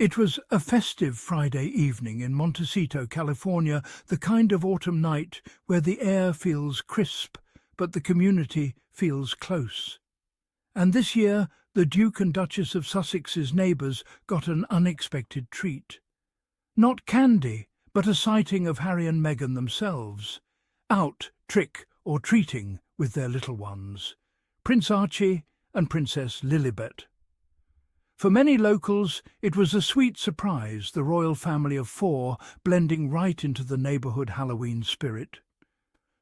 It was a festive Friday evening in Montecito, California, the kind of autumn night where the air feels crisp, but the community feels close. And this year, the Duke and Duchess of Sussex's neighbours got an unexpected treat. Not candy, but a sighting of Harry and Meghan themselves, out trick or treating with their little ones, Prince Archie and Princess Lilibet. For many locals, it was a sweet surprise, the royal family of four blending right into the neighbourhood Halloween spirit.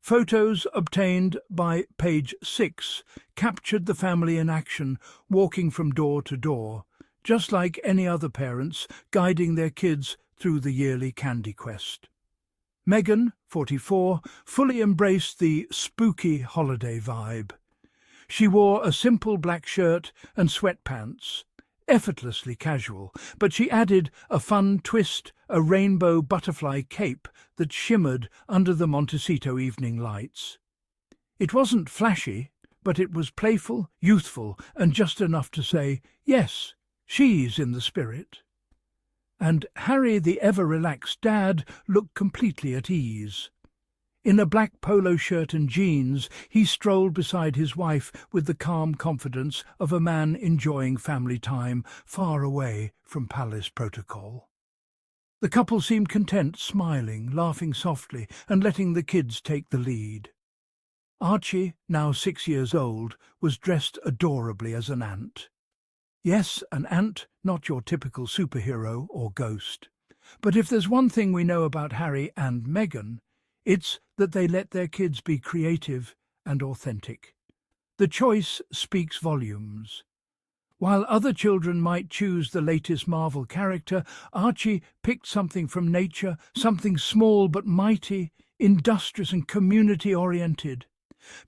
Photos obtained by Page 6 captured the family in action, walking from door to door, just like any other parents guiding their kids through the yearly candy quest. Meghan, 44, fully embraced the spooky holiday vibe. She wore a simple black shirt and sweatpants, effortlessly casual, but she added a fun twist, a rainbow butterfly cape that shimmered under the Montecito evening lights. It wasn't flashy, but it was playful, youthful, and just enough to say, yes, she's in the spirit. And Harry, the ever-relaxed dad, looked completely at ease. In a black polo shirt and jeans, he strolled beside his wife with the calm confidence of a man enjoying family time far away from palace protocol. The couple seemed content, smiling, laughing softly, and letting the kids take the lead. Archie, now 6 years old, was dressed adorably as an ant. Yes, an ant, not your typical superhero or ghost. But if there's one thing we know about Harry and Meghan, it's that they let their kids be creative and authentic. The choice speaks volumes. While other children might choose the latest Marvel character, Archie picked something from nature, something small but mighty, industrious and community-oriented.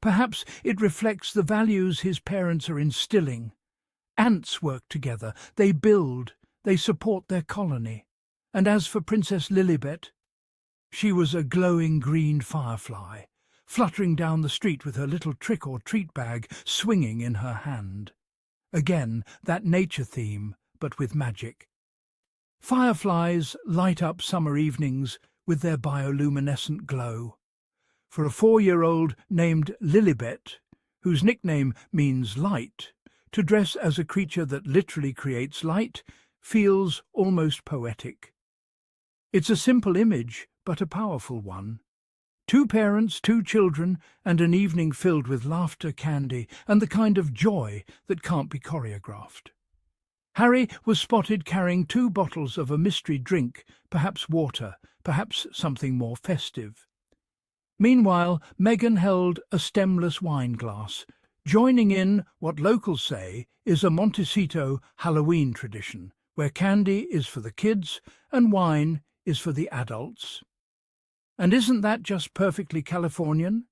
Perhaps it reflects the values his parents are instilling. Ants work together, they build, they support their colony. And as for Princess Lilibet, she was a glowing green firefly, fluttering down the street with her little trick-or-treat bag swinging in her hand. Again, that nature theme, but with magic. Fireflies light up summer evenings with their bioluminescent glow. For a 4-year-old named Lilibet, whose nickname means light, to dress as a creature that literally creates light feels almost poetic. It's a simple image, but a powerful one. 2 parents, 2 children, and an evening filled with laughter, candy, and the kind of joy that can't be choreographed. Harry was spotted carrying 2 bottles of a mystery drink, perhaps water, perhaps something more festive. Meanwhile, Meghan held a stemless wine glass, joining in what locals say is a Montecito Halloween tradition, where candy is for the kids and wine is for the adults. And isn't that just perfectly Californian?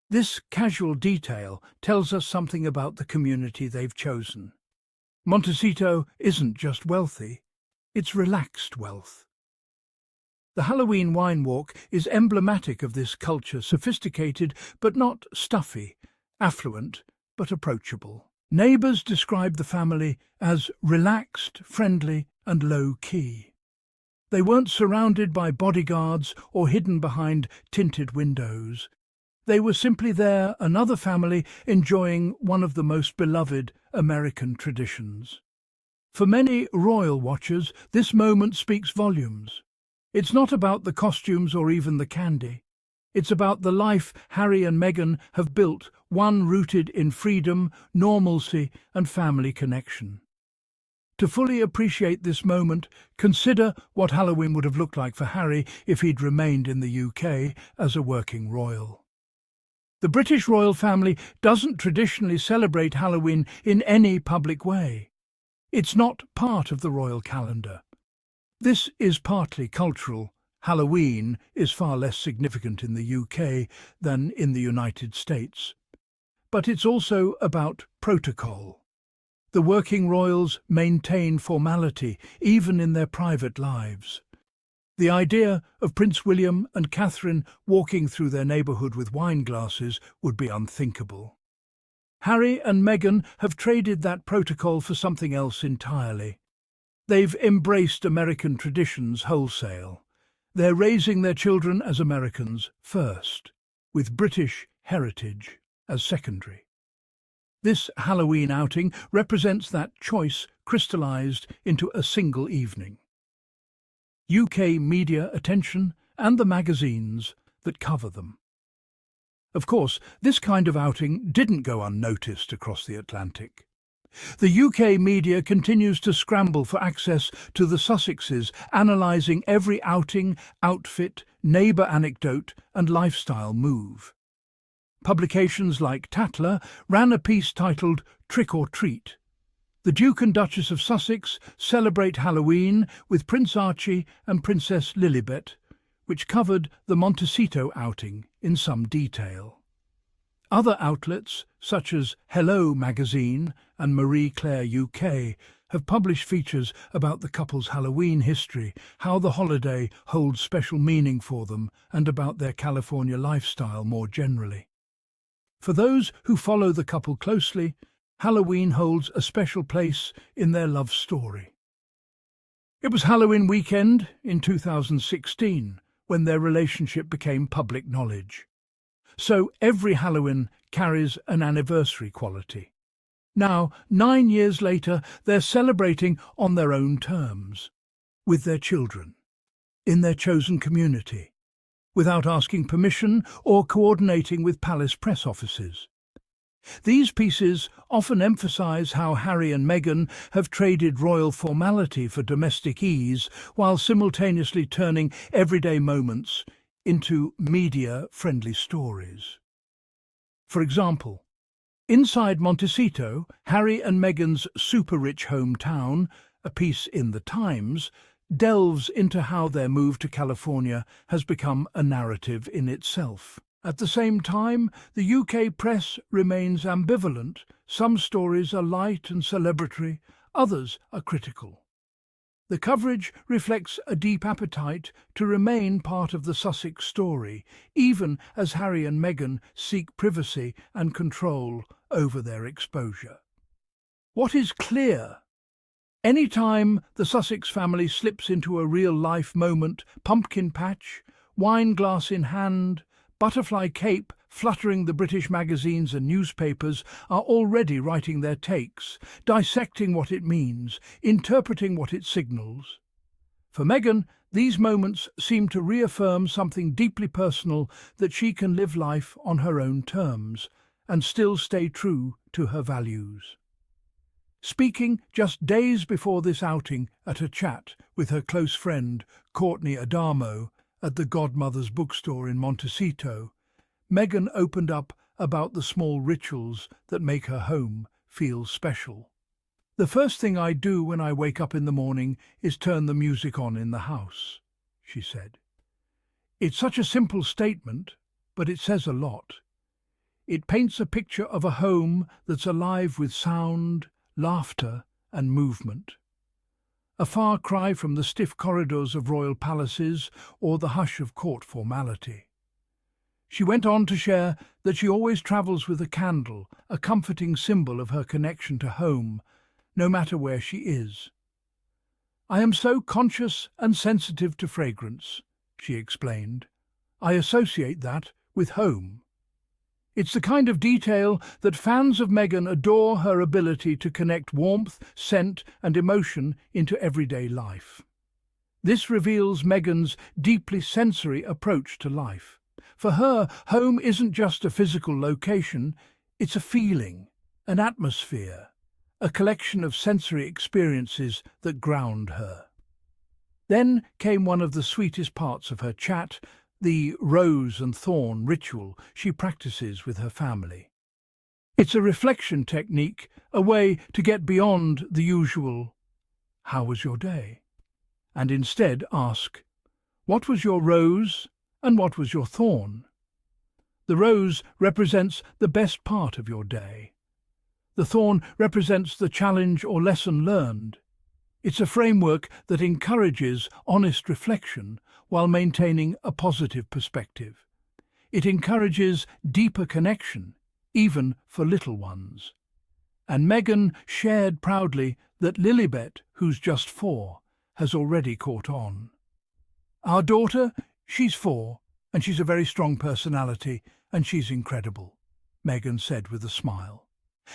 This casual detail tells us something about the community they've chosen. Montecito isn't just wealthy, it's relaxed wealth. The Halloween wine walk is emblematic of this culture, sophisticated but not stuffy, affluent but approachable. Neighbours describe the family as relaxed, friendly and low-key. They weren't surrounded by bodyguards or hidden behind tinted windows. They were simply there, another family enjoying one of the most beloved American traditions. For many royal watchers, this moment speaks volumes. It's not about the costumes or even the candy. It's about the life Harry and Meghan have built, one rooted in freedom, normalcy and family connection. To fully appreciate this moment, consider what Halloween would have looked like for Harry if he'd remained in the UK as a working royal. The British royal family doesn't traditionally celebrate Halloween in any public way. It's not part of the royal calendar. This is partly cultural. Halloween is far less significant in the UK than in the United States. But it's also about protocol. The working royals maintain formality, even in their private lives. The idea of Prince William and Catherine walking through their neighbourhood with wine glasses would be unthinkable. Harry and Meghan have traded that protocol for something else entirely. They've embraced American traditions wholesale. They're raising their children as Americans first, with British heritage as secondary. This Halloween outing represents that choice crystallised into a single evening. UK media attention and the magazines that cover them. Of course, this kind of outing didn't go unnoticed across the Atlantic. The UK media continues to scramble for access to the Sussexes, analysing every outing, outfit, neighbour anecdote and lifestyle move. Publications like Tatler ran a piece titled Trick or Treat. The Duke and Duchess of Sussex celebrate Halloween with Prince Archie and Princess Lilibet, which covered the Montecito outing in some detail. Other outlets, such as Hello magazine and Marie Claire UK, have published features about the couple's Halloween history, how the holiday holds special meaning for them, and about their California lifestyle more generally. For those who follow the couple closely, Halloween holds a special place in their love story. It was Halloween weekend in 2016 when their relationship became public knowledge. So every Halloween carries an anniversary quality. Now, 9 years later, they're celebrating on their own terms, with their children, in their chosen community, without asking permission or coordinating with palace press offices. These pieces often emphasise how Harry and Meghan have traded royal formality for domestic ease, while simultaneously turning everyday moments into media-friendly stories. For example, inside Montecito, Harry and Meghan's super-rich hometown, a piece in The Times, delves into how their move to California has become a narrative in itself. At the same time, the UK press remains ambivalent. Some stories are light and celebratory, others are critical. The coverage reflects a deep appetite to remain part of the Sussex story, even as Harry and Meghan seek privacy and control over their exposure. What is clear? Any time the Sussex family slips into a real-life moment, pumpkin patch, wine glass in hand, butterfly cape fluttering the British magazines and newspapers are already writing their takes, dissecting what it means, interpreting what it signals. For Meghan, these moments seem to reaffirm something deeply personal, that she can live life on her own terms and still stay true to her values. Speaking just days before this outing at a chat with her close friend Courtney Adamo at the Godmother's bookstore in Montecito, Meghan opened up about the small rituals that make her home feel special. "The first thing I do when I wake up in the morning is turn the music on in the house," she said. It's such a simple statement, but it says a lot. It paints a picture of a home that's alive with sound, laughter and movement. A far cry from the stiff corridors of royal palaces or the hush of court formality. She went on to share that she always travels with a candle, a comforting symbol of her connection to home, no matter where she is. "I am so conscious and sensitive to fragrance," she explained. "I associate that with home." It's the kind of detail that fans of Meghan adore, her ability to connect warmth, scent and emotion into everyday life. This reveals Meghan's deeply sensory approach to life. For her, home isn't just a physical location, it's a feeling, an atmosphere, a collection of sensory experiences that ground her. Then came one of the sweetest parts of her chat, the rose and thorn ritual she practices with her family. It's a reflection technique, a way to get beyond the usual, "How was your day?" and instead ask, "What was your rose and what was your thorn?" The rose represents the best part of your day. The thorn represents the challenge or lesson learned. It's a framework that encourages honest reflection while maintaining a positive perspective. It encourages deeper connection, even for little ones. And Meghan shared proudly that Lilibet, who's just 4, has already caught on. "Our daughter, she's 4, and she's a very strong personality, and she's incredible," Meghan said with a smile.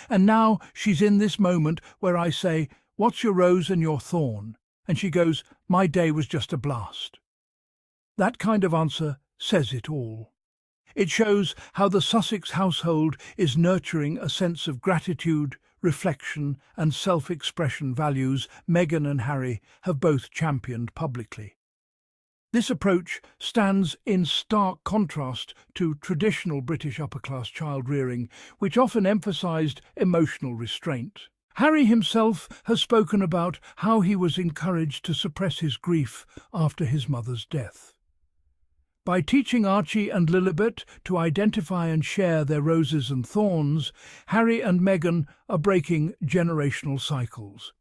"And now she's in this moment where I say, 'What's your rose and your thorn?' And she goes, 'My day was just a blast.' That kind of answer says it all. It shows how the Sussex household is nurturing a sense of gratitude, reflection and self-expression, values Meghan and Harry have both championed publicly. This approach stands in stark contrast to traditional British upper-class child-rearing, which often emphasised emotional restraint. Harry himself has spoken about how he was encouraged to suppress his grief after his mother's death. By teaching Archie and Lilibet to identify and share their roses and thorns, Harry and Meghan are breaking generational cycles.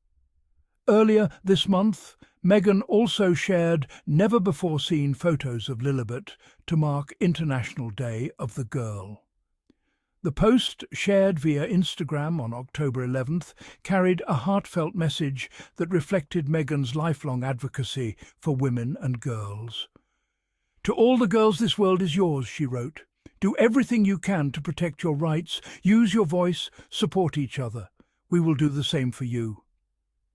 Earlier this month, Meghan also shared never-before-seen photos of Lilibet to mark International Day of the Girl. The post, shared via Instagram on October 11th, carried a heartfelt message that reflected Meghan's lifelong advocacy for women and girls. "To all the girls, this world is yours," she wrote. "Do everything you can to protect your rights, use your voice, support each other. We will do the same for you."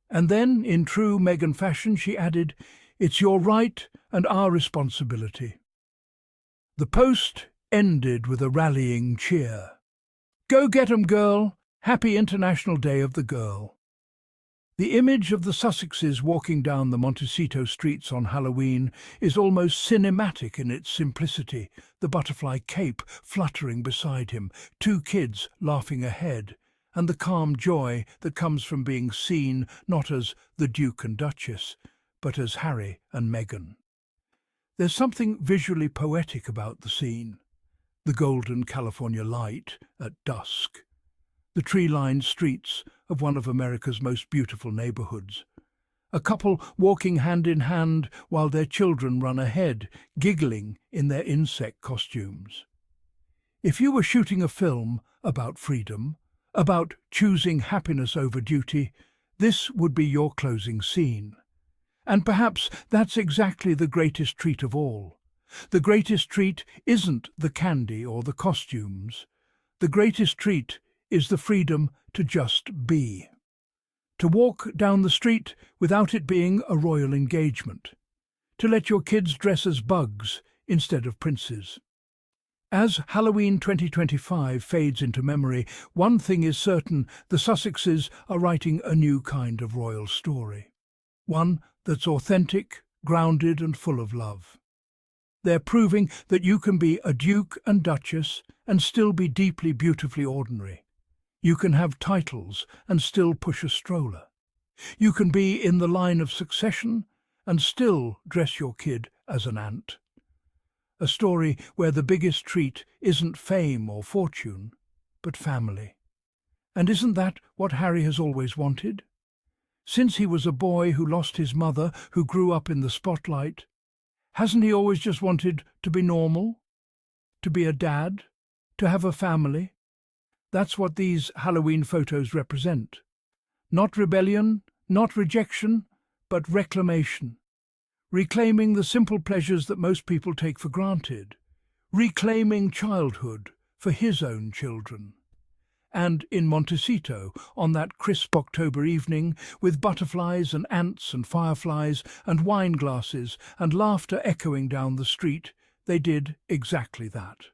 And then, in true Meghan fashion, she added, "It's your right and our responsibility." The post ended with a rallying cheer. "Go get 'em, girl! Happy International Day of the Girl." The image of the Sussexes walking down the Montecito streets on Halloween is almost cinematic in its simplicity, the butterfly cape fluttering beside him, 2 kids laughing ahead, and the calm joy that comes from being seen not as the Duke and Duchess, but as Harry and Meghan. There's something visually poetic about the scene. The golden California light at dusk. The tree-lined streets of one of America's most beautiful neighborhoods. A couple walking hand in hand while their children run ahead, giggling in their insect costumes. If you were shooting a film about freedom, about choosing happiness over duty, this would be your closing scene. And perhaps that's exactly the greatest treat of all. The greatest treat isn't the candy or the costumes. The greatest treat is the freedom to just be. To walk down the street without it being a royal engagement. To let your kids dress as bugs instead of princes. As Halloween 2025 fades into memory, one thing is certain: the Sussexes are writing a new kind of royal story. One that's authentic, grounded and full of love. They're proving that you can be a Duke and Duchess and still be deeply, beautifully ordinary. You can have titles and still push a stroller. You can be in the line of succession and still dress your kid as an ant. A story where the biggest treat isn't fame or fortune, but family. And isn't that what Harry has always wanted? Since he was a boy who lost his mother, who grew up in the spotlight, hasn't he always just wanted to be normal? To be a dad? To have a family? That's what these Halloween photos represent. Not rebellion, not rejection, but reclamation. Reclaiming the simple pleasures that most people take for granted. Reclaiming childhood for his own children. And in Montecito, on that crisp October evening, with butterflies and ants and fireflies and wine glasses and laughter echoing down the street, they did exactly that.